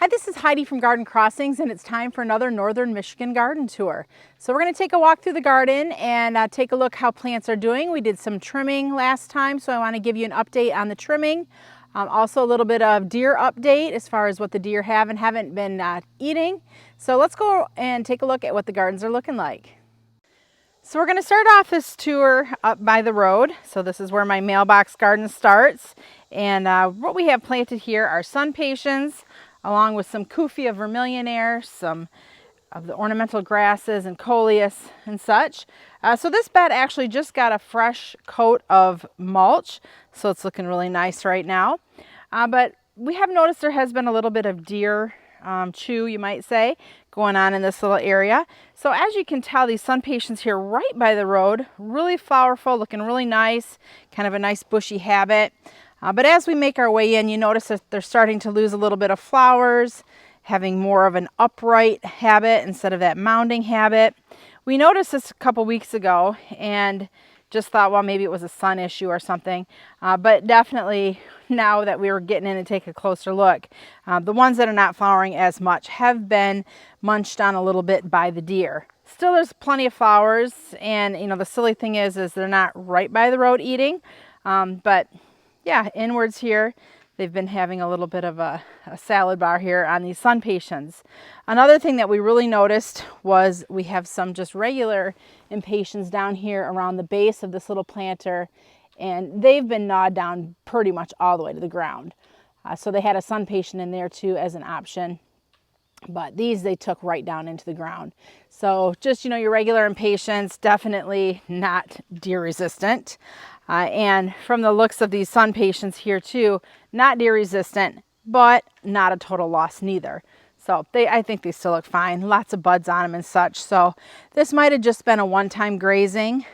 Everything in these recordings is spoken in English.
Hi, this is Heidi from Garden Crossings, and it's time for another Northern Michigan garden tour. So we're going to take a walk through the garden and take a look how plants are doing. We did some trimming last time, so I want to give you an update on the trimming. Also a little bit of deer update as far as what the deer have and haven't been eating. So let's go and take a look at what the gardens are looking like. So we're going to start off this tour up by the road. So this is where my mailbox garden starts. And what we have planted here are sun patience, along with some Kufia vermillionaire, some of the ornamental grasses and coleus and such. So this bed actually just got a fresh coat of mulch, so it's looking really nice right now. But we have noticed there has been a little bit of deer chew, you might say, going on in this little area. So as you can tell, these sun patience here right by the road, really flowerful, looking really nice, kind of a nice bushy habit. But as we make our way in, you notice that they're starting to lose a little bit of flowers, having more of an upright habit instead of that mounding habit. We noticed this a couple weeks ago and just thought, well, maybe it was a sun issue or something. But definitely now that we were getting in and take a closer look, the ones that are not flowering as much have been munched on a little bit by the deer. Still, there's plenty of flowers, and you know, the silly thing is they're not right by the road eating, but yeah, inwards here, they've been having a little bit of a salad bar here on these sun patience. Another thing that we really noticed was we have some just regular impatiens down here around the base of this little planter, and they've been gnawed down pretty much all the way to the ground. So they had a sun patient in there too as an option, but these they took right down into the ground. So just, you know, your regular impatiens, definitely not deer resistant. And from the looks of these sun patience here too, not deer resistant, but not a total loss neither. So I think they still look fine. Lots of buds on them and such. So this might have just been a one-time grazing.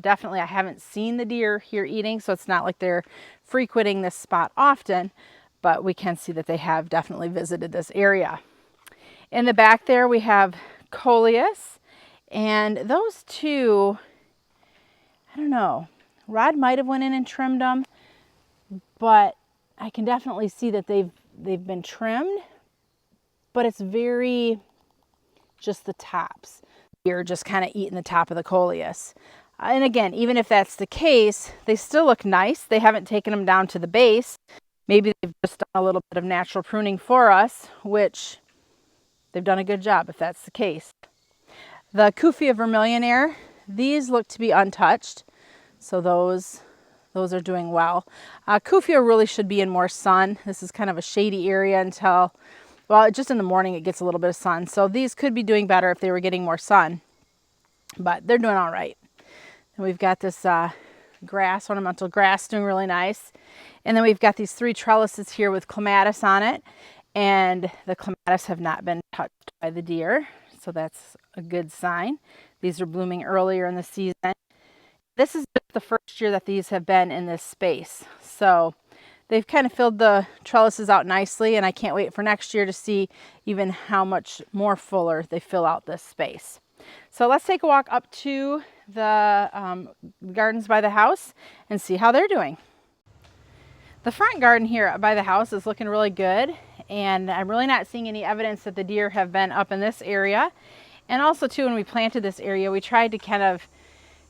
Definitely, I haven't seen the deer here eating, so it's not like they're frequenting this spot often, but we can see that they have definitely visited this area. In the back there, we have coleus, and those two, I don't know, Rod might have went in and trimmed them, but I can definitely see that they've been trimmed, but it's very just the tops. You're just kind of eating the top of the coleus. And again, even if that's the case, they still look nice. They haven't taken them down to the base. Maybe they've just done a little bit of natural pruning for us, which they've done a good job if that's the case. The Kufia vermillionaire, these look to be untouched. So those are doing well. Kufia really should be in more sun. This is kind of a shady area until, well, just in the morning it gets a little bit of sun. So these could be doing better if they were getting more sun, but they're doing all right. And we've got this grass, ornamental grass, doing really nice. And then we've got these 3 trellises here with clematis on it. And the clematis have not been touched by the deer. So that's a good sign. These are blooming earlier in the season. This is the first year that these have been in this space. So they've kind of filled the trellises out nicely, and I can't wait for next year to see even how much more fuller they fill out this space. So let's take a walk up to the gardens by the house and see how they're doing. The front garden here by the house is looking really good, and I'm really not seeing any evidence that the deer have been up in this area. And also too, when we planted this area, we tried to kind of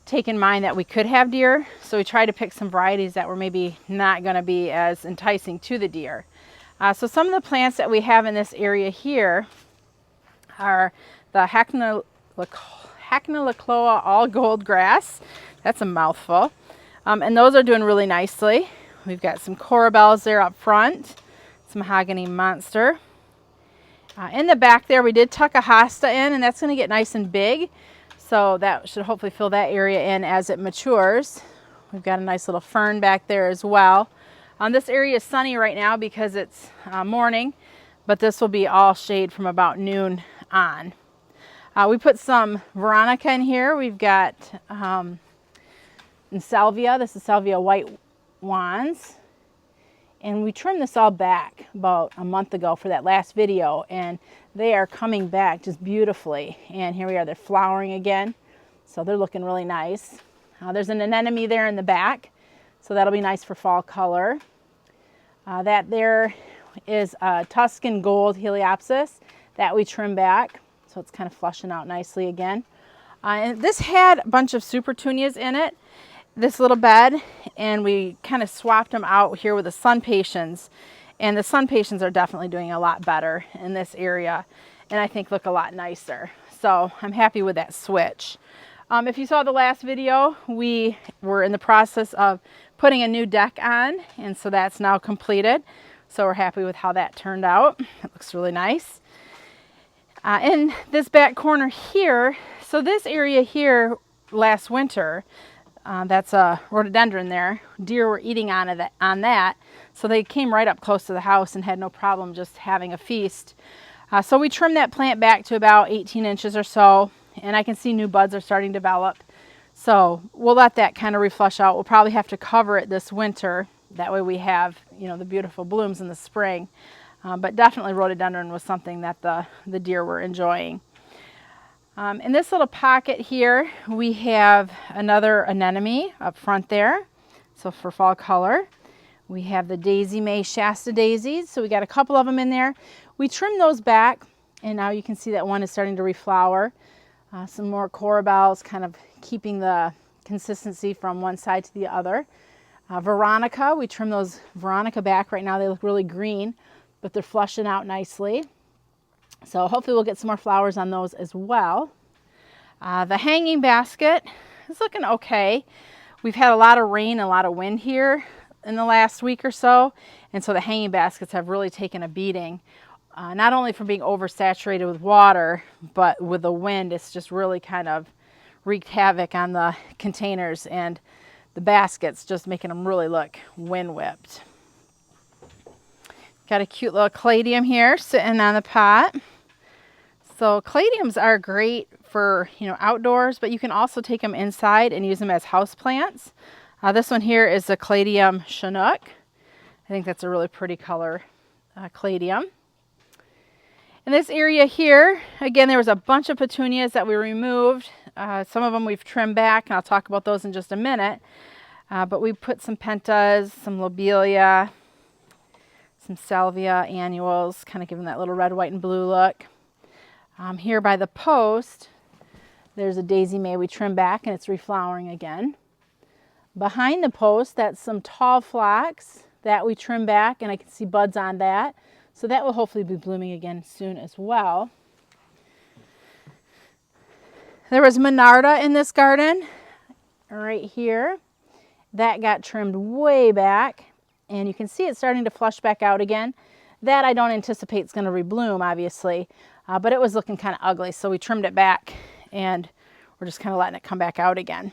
take in mind that we could have deer, so we tried to pick some varieties that were maybe not going to be as enticing to the deer. So some of the plants that we have in this area here are the Hacknalacloa all gold grass. That's a mouthful. And those are doing really nicely. We've got some corabells there up front, some mahogany monster. In the back there, we did tuck a hosta in, and that's going to get nice and big. So that should hopefully fill that area in as it matures. We've got a nice little fern back there as well. This area is sunny right now because it's morning, but this will be all shade from about noon on. We put some Veronica in here. We've got Salvia. This is Salvia white wands. And we trimmed this all back about a month ago for that last video, and they are coming back just beautifully. And here we are, they're flowering again. So they're looking really nice. There's an anemone there in the back, so that'll be nice for fall color. That there is a Tuscan Gold Heliopsis that we trimmed back. So it's kind of flushing out nicely again. And this had a bunch of Supertunias in it, this little bed, and we kind of swapped them out here with the Sun Patiens. And the Sun Patiens are definitely doing a lot better in this area, and I think look a lot nicer. So I'm happy with that switch. If you saw the last video, we were in the process of putting a new deck on, and so that's now completed. So we're happy with how that turned out. It looks really nice. In this back corner here, so this area here last winter, that's a rhododendron there. Deer were eating on that, so they came right up close to the house and had no problem just having a feast. So we trimmed that plant back to about 18 inches or so, and I can see new buds are starting to develop. So we'll let that kind of reflush out. We'll probably have to cover it this winter. That way we have, you know, the beautiful blooms in the spring. But definitely rhododendron was something that the deer were enjoying. In this little pocket here, we have another anemone up front there. So for fall color, we have the Daisy May Shasta daisies. So we got a couple of them in there. We trimmed those back, and now you can see that one is starting to reflower. Some more corabels, kind of keeping the consistency from one side to the other. Veronica, we trimmed those Veronica back. Right now they look really green, but they're flushing out nicely. So hopefully we'll get some more flowers on those as well. The hanging basket is looking okay. We've had a lot of rain and a lot of wind here in the last week or so, and so the hanging baskets have really taken a beating. Not only from being oversaturated with water, but with the wind, it's just really kind of wreaked havoc on the containers and the baskets, just making them really look wind whipped. Got a cute little Cladium here sitting on the pot. So Cladiums are great for, you know, outdoors, but you can also take them inside and use them as house plants. This one here is a Cladium Chinook. I think that's a really pretty color Cladium. In this area here, again, there was a bunch of petunias that we removed. Some of them we've trimmed back, and I'll talk about those in just a minute. But we put some pentas, some lobelia, some salvia annuals, kind of giving that little red, white, and blue look. Here by the post, there's a Daisy May we trimmed back, and it's reflowering again. Behind the post, that's some tall phlox that we trimmed back, and I can see buds on that. So that will hopefully be blooming again soon as well. There was Monarda in this garden right here. That got trimmed way back, and you can see it's starting to flush back out again. That I don't anticipate is going to rebloom, obviously, but it was looking kind of ugly, so we trimmed it back, and we're just kind of letting it come back out again.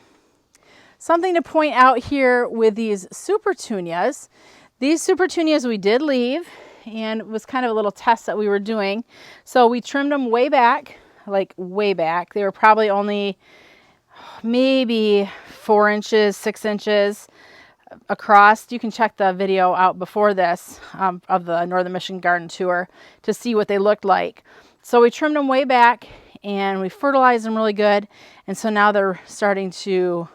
Something to point out here with these Supertunias. These Supertunias we did leave, and it was kind of a little test that we were doing. So we trimmed them way back, like way back. They were probably only maybe 4 inches, 6 inches across. You can check the video out before this of the Northern Michigan Garden Tour to see what they looked like. So we trimmed them way back, and we fertilized them really good. And so now they're starting to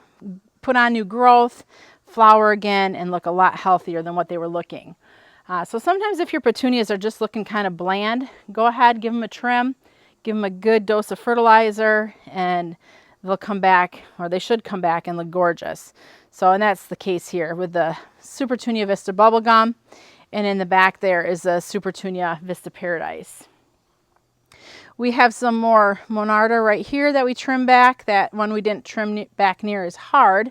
put on new growth, flower again, and look a lot healthier than what they were looking. So sometimes if your petunias are just looking kind of bland, go ahead, give them a trim, give them a good dose of fertilizer, and they'll come back, or they should come back and look gorgeous. So, and that's the case here with the Supertunia Vista Bubblegum, and in the back there is the Supertunia Vista Paradise. We have some more Monarda right here that we trim back. That one we didn't trim back near is hard,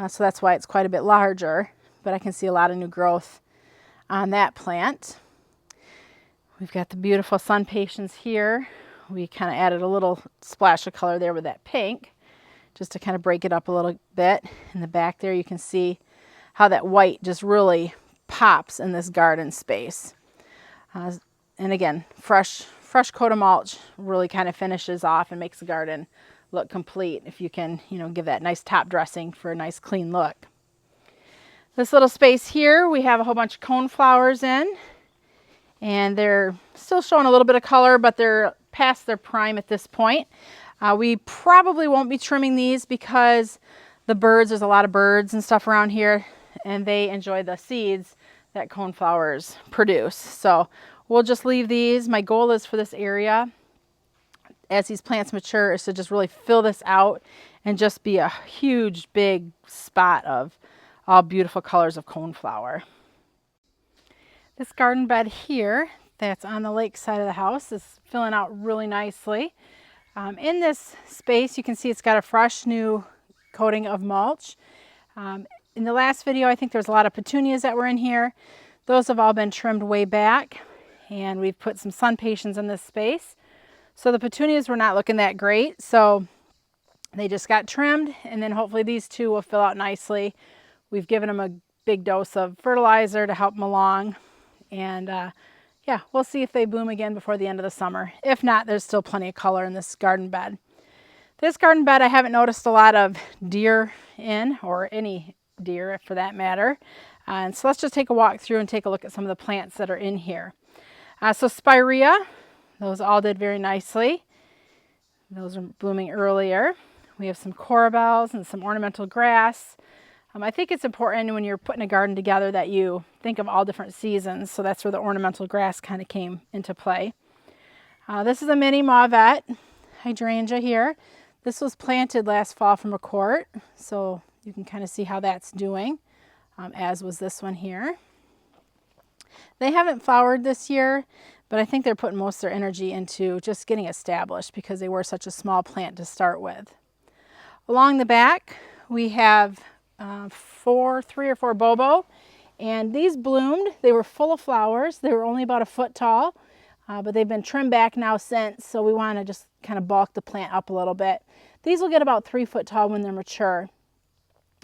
so that's why it's quite a bit larger, but I can see a lot of new growth on that plant. We've got the beautiful Sun Patiens here. We kind of added a little splash of color there with that pink, just to kind of break it up a little bit. In the back there, you can see how that white just really pops in this garden space. And again, fresh coat of mulch really kind of finishes off and makes the garden look complete if you can, you know, give that nice top dressing for a nice clean look. This little space here, we have a whole bunch of cone flowers in, and they're still showing a little bit of color, but they're past their prime at this point. We probably won't be trimming these because the birds, there's a lot of birds and stuff around here, and they enjoy the seeds that coneflowers produce. So we'll just leave these. My goal is for this area, as these plants mature, is to just really fill this out and just be a huge big spot of all beautiful colors of coneflower. This garden bed here that's on the lake side of the house is filling out really nicely. In this space, you can see it's got a fresh new coating of mulch. In the last video, I think there's a lot of petunias that were in here. Those have all been trimmed way back, and we've put some sun patiens in this space. So the petunias were not looking that great, so they just got trimmed, and then hopefully these two will fill out nicely. We've given them a big dose of fertilizer to help them along, and yeah, we'll see if they bloom again before the end of the summer. If not, there's still plenty of color in this garden bed. This garden bed I haven't noticed a lot of deer in, or any deer for that matter. And so let's just take a walk through and take a look at some of the plants that are in here. So spirea, those all did very nicely. Those are blooming earlier. We have some corbels and some ornamental grass. I think it's important when you're putting a garden together that you think of all different seasons. So that's where the ornamental grass kind of came into play. This is a mini Mauvette hydrangea here. This was planted last fall from a quart, so you can kind of see how that's doing, as was this one here. They haven't flowered this year, but I think they're putting most of their energy into just getting established because they were such a small plant to start with. Along the back, we have 3 or 4 bobo, and these bloomed. They were full of flowers. They were only about a foot tall, but they've been trimmed back now since, so we want to just kind of bulk the plant up a little bit. These will get about 3 foot tall when they're mature,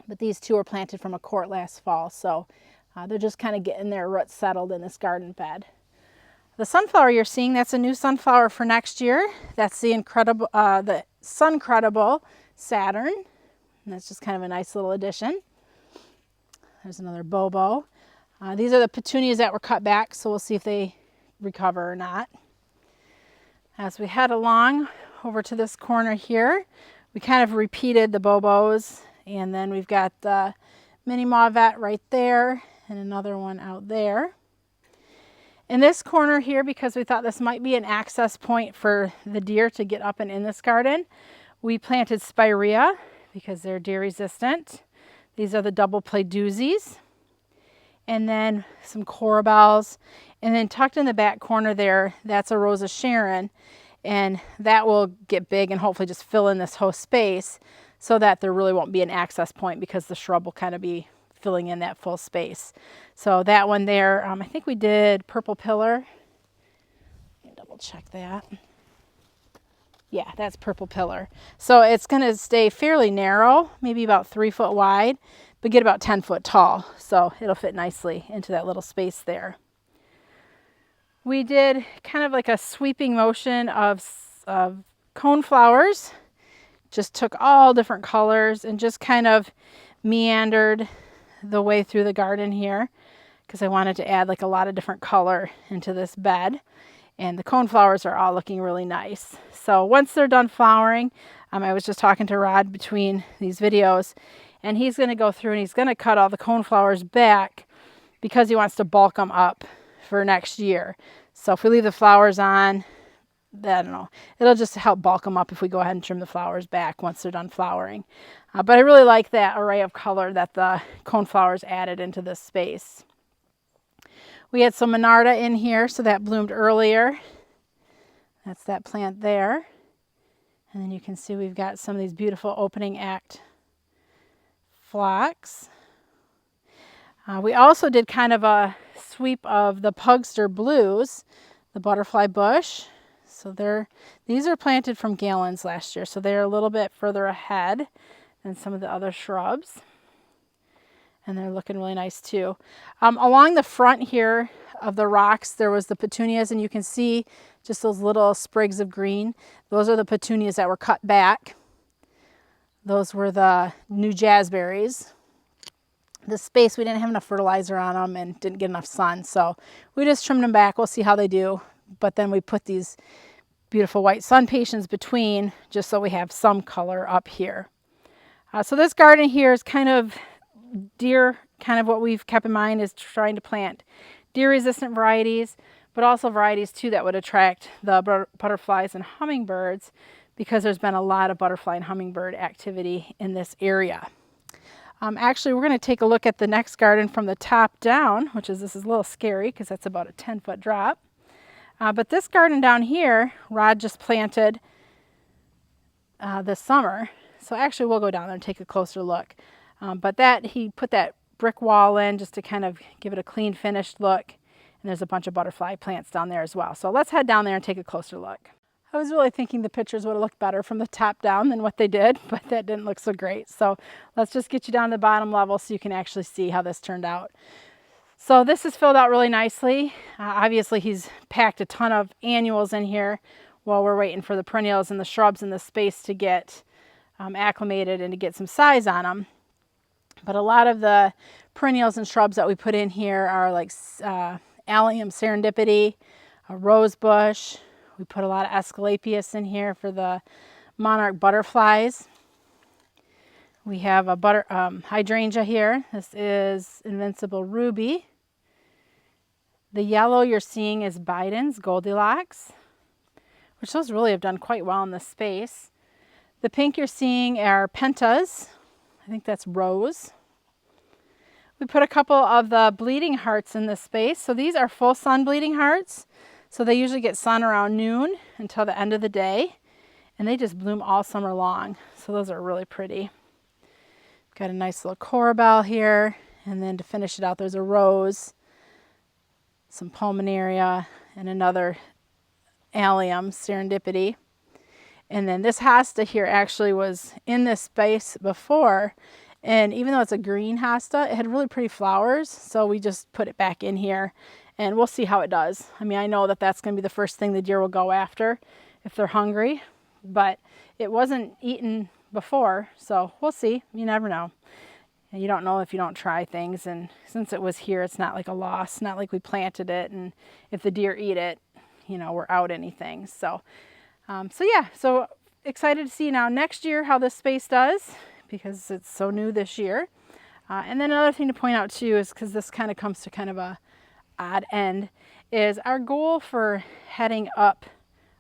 but these two were planted from a quart last fall, so they're just kind of getting their roots settled in this garden bed. The sunflower you're seeing, that's a new sunflower for next year. That's the Suncredible Saturn, and that's just kind of a nice little addition. There's another bobo. These are the petunias that were cut back, so we'll see if they recover or not. As we head along over to this corner here, we kind of repeated the bobos, and then we've got the mini Mauvette right there and another one out there. In this corner here, because we thought this might be an access point for the deer to get up and in this garden, we planted spirea because they're deer resistant. These are the double play doozies. And then some corbels. And then tucked in the back corner there, that's a Rose of Sharon. And that will get big and hopefully just fill in this whole space so that there really won't be an access point because the shrub will kind of be filling in that full space. So that one there, I think we did purple pillar. Let me double check that. Yeah, that's purple pillar. So it's going to stay fairly narrow, maybe about 3 foot wide, but get about 10 foot tall. So it'll fit nicely into that little space there. We did kind of like a sweeping motion of coneflowers. Just took all different colors and just kind of meandered the way through the garden here because I wanted to add like a lot of different color into this bed. And the coneflowers are all looking really nice. So once they're done flowering, I was just talking to Rod between these videos, and he's going to go through and he's going to cut all the coneflowers back because he wants to bulk them up for next year. So if we leave the flowers on, I don't know, it'll just help bulk them up if we go ahead and trim the flowers back once they're done flowering. But I really like that array of color that the coneflowers added into this space. We had some Monarda in here, so that bloomed earlier. That's that plant there. And then you can see we've got some of these beautiful opening act phlox. We also did kind of a sweep of the Pugster Blues, the butterfly bush. So these are planted from gallons last year, so they're a little bit further ahead than some of the other shrubs. And they're looking really nice too. Along the front here of the rocks, there was the petunias, and you can see just those little sprigs of green. Those are the petunias that were cut back. Those were the new jazzberries. The space, we didn't have enough fertilizer on them and didn't get enough sun, so we just trimmed them back. We'll see how they do. But then we put these beautiful white sun patiens between just so we have some color up here. So this garden here is kind of deer kind of what we've kept in mind is trying to plant deer-resistant varieties, but also varieties too that would attract the butterflies and hummingbirds, because there's been a lot of butterfly and hummingbird activity in this area. Actually, we're going to take a look at the next garden from the top down, which is, this is a little scary because that's about a 10-foot drop. But this garden down here, Rod just planted this summer. So actually we'll go down there and take a closer look. But that, he put that brick wall in just to kind of give it a clean finished look. And there's a bunch of butterfly plants down there as well. So let's head down there and take a closer look. I was really thinking the pictures would have looked better from the top down than what they did, but that didn't look so great. So let's just get you down to the bottom level so you can actually see how this turned out. So this is filled out really nicely. Obviously he's packed a ton of annuals in here while we're waiting for the perennials and the shrubs in the space to get acclimated and to get some size on them. But a lot of the perennials and shrubs that we put in here are like Allium serendipity, a rose bush. We put a lot of Asclepias in here for the monarch butterflies. We have a hydrangea here. This is Invincible Ruby. The yellow you're seeing is Biden's Goldilocks, which those really have done quite well in this space. The pink you're seeing are Pentas. I think that's Rose. We put a couple of the bleeding hearts in this space. So these are full sun bleeding hearts. So they usually get sun around noon until the end of the day. And they just bloom all summer long. So those are really pretty. Got a nice little corbel here. And then to finish it out, there's a rose, some pulmonaria, and another Allium serendipity. And then this hosta here actually was in this space before. And even though it's a green hosta, it had really pretty flowers. So we just put it back in here and we'll see how it does. I mean, I know that that's going to be the first thing the deer will go after if they're hungry, but it wasn't eaten before. So we'll see. You never know. And you don't know if you don't try things. And since it was here, it's not like a loss, not like we planted it. And if the deer eat it, you know, we're out anything. So yeah, so excited to see now next year how this space does, because it's so new this year. And then another thing to point out too is, because this kind of comes to kind of a odd end, is our goal for heading up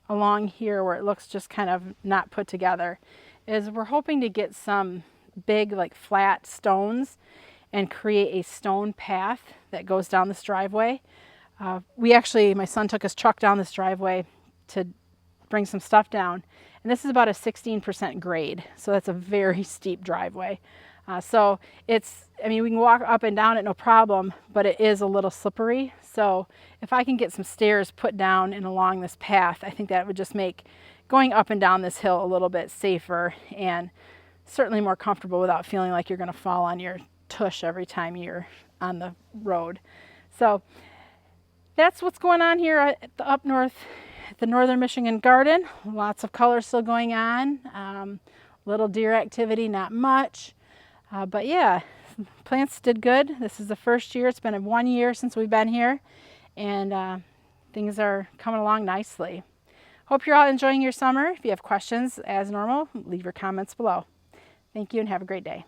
along here where it looks just kind of not put together, is we're hoping to get some big like flat stones and create a stone path that goes down this driveway. My son took his truck down this driveway to bring some stuff down, and this is about a 16% grade, so that's a very steep driveway. So we can walk up and down it no problem, but it is a little slippery. So if I can get some stairs put down and along this path, I think that would just make going up and down this hill a little bit safer and certainly more comfortable without feeling like you're going to fall on your tush every time you're on the road. So that's what's going on here at the up north, at the Northern Michigan Garden. Lots of color still going on. Little deer activity, not much. But yeah, plants did good. This is the first year. It's been 1 year since we've been here, and things are coming along nicely. Hope you're all enjoying your summer. If you have questions, as normal, leave your comments below. Thank you and have a great day.